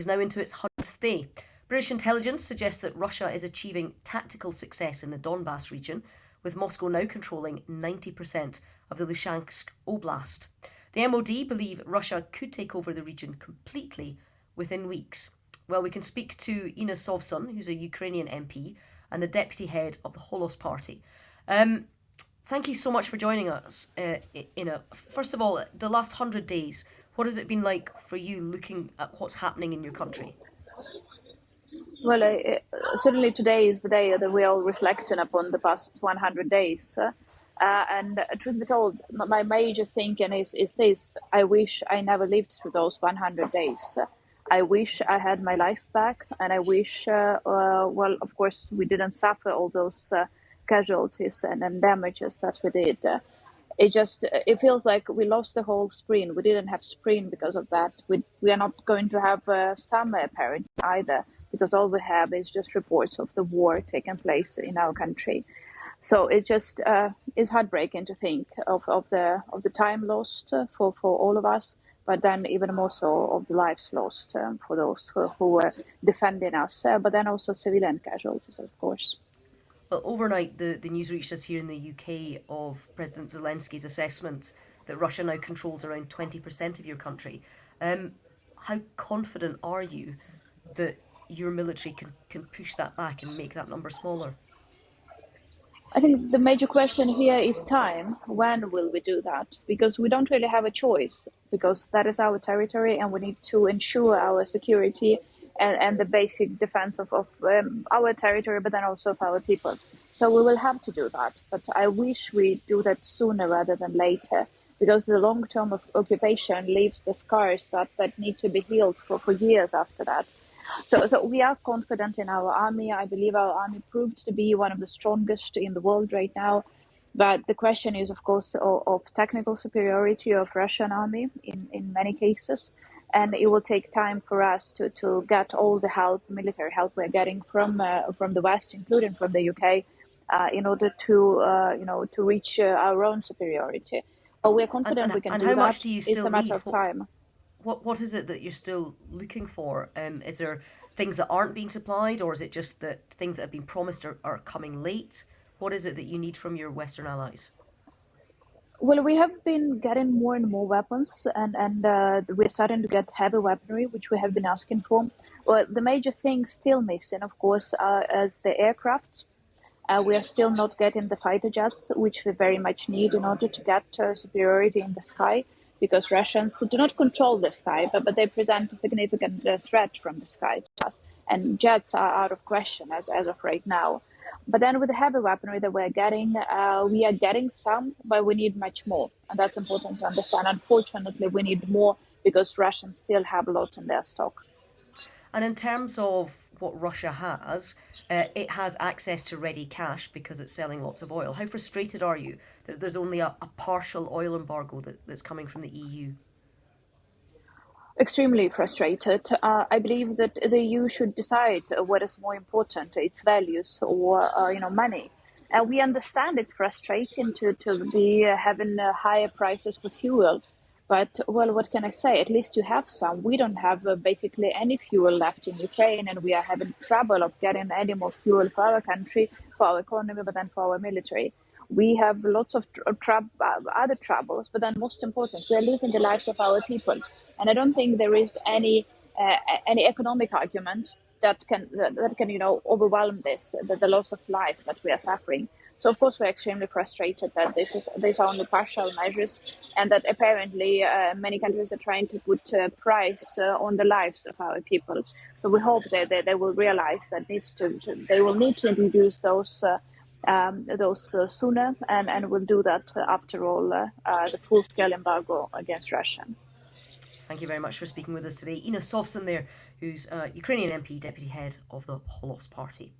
is now into its 100th day. British intelligence suggests that Russia is achieving tactical success in the Donbass region, with Moscow now controlling 90% of the Luhansk Oblast. The MOD believe Russia could take over the region completely within weeks. Well, we can speak to Ina Sovsun, who's a Ukrainian MP and the deputy head of the Holos party. Thank you so much for joining us, Ina. First of all, the last 100 days, what has it been like for you looking at what's happening in your country? Well, certainly today is the day that we all reflecting upon the past 100 days. And truth be told, my major thinking is this: I wish I never lived through those 100 days. I wish I had my life back, and I wish, well, of course, we didn't suffer all those casualties and damages that we did. It feels like we lost the whole spring. We didn't have spring because of that. We are not going to have summer apparently either, because all we have is just reports of the war taking place in our country. So it's just it's heartbreaking to think of the time lost for all of us, but then even more so of the lives lost for those who were defending us, but then also civilian casualties, of course. Well, overnight, the news reached us here in the UK of President Zelensky's assessment that Russia now controls around 20% of your country. How confident are you that your military can push that back and make that number smaller? I think the major question here is time. When will we do that? Because we don't really have a choice, because that is our territory and we need to ensure our security and the basic defense of our territory, but then also of our people. So we will have to do that. But I wish we do that sooner rather than later, because the long-term occupation leaves the scars that need to be healed for years after that. So we are confident in our army. I believe our army proved to be one of the strongest in the world right now. But the question is, of course, of technical superiority of Russian army in many cases. And it will take time for us to get all the help, military help we're getting from the West, including from the UK, in order to reach our own superiority. But we're confident we can do that. And how much do you It's still a matter need? of time. What is it that you're still looking for? Is there things that aren't being supplied, or is it just that things that have been promised are coming late? What is it that you need from your Western allies? Well, we have been getting more and more weapons, and we're starting to get heavy weaponry, which we have been asking for. Well, the major thing still missing, of course, is the aircraft. We are still not getting the fighter jets, which we very much need in order to get superiority in the sky, because Russians do not control the sky, but they present a significant threat from the sky to us. And jets are out of question as of right now. But then with the heavy weaponry that we are getting some, but we need much more. And that's important to understand. Unfortunately, we need more because Russians still have a lot in their stock. And in terms of what Russia has, it has access to ready cash because it's selling lots of oil. How frustrated are you that there's only a partial oil embargo that's coming from the EU? Extremely frustrated. I believe that the EU should decide what is more important, its values or money. And we understand it's frustrating to be having higher prices for fuel. But, well, what can I say? At least you have some. We don't have basically any fuel left in Ukraine, and we are having trouble of getting any more fuel for our country, for our economy, but then for our military. We have lots of other troubles, but then most important, we are losing the lives of our people. And I don't think there is any economic argument that can overwhelm this, the loss of life that we are suffering. So of course we're extremely frustrated that these are only partial measures, and that apparently many countries are trying to put a price on the lives of our people. So we hope that they will realize that they will need to introduce those sooner, and will do that after all the full-scale embargo against Russia. Thank you very much for speaking with us today. Ina Sovsun there, who's Ukrainian MP, deputy head of the Holos party.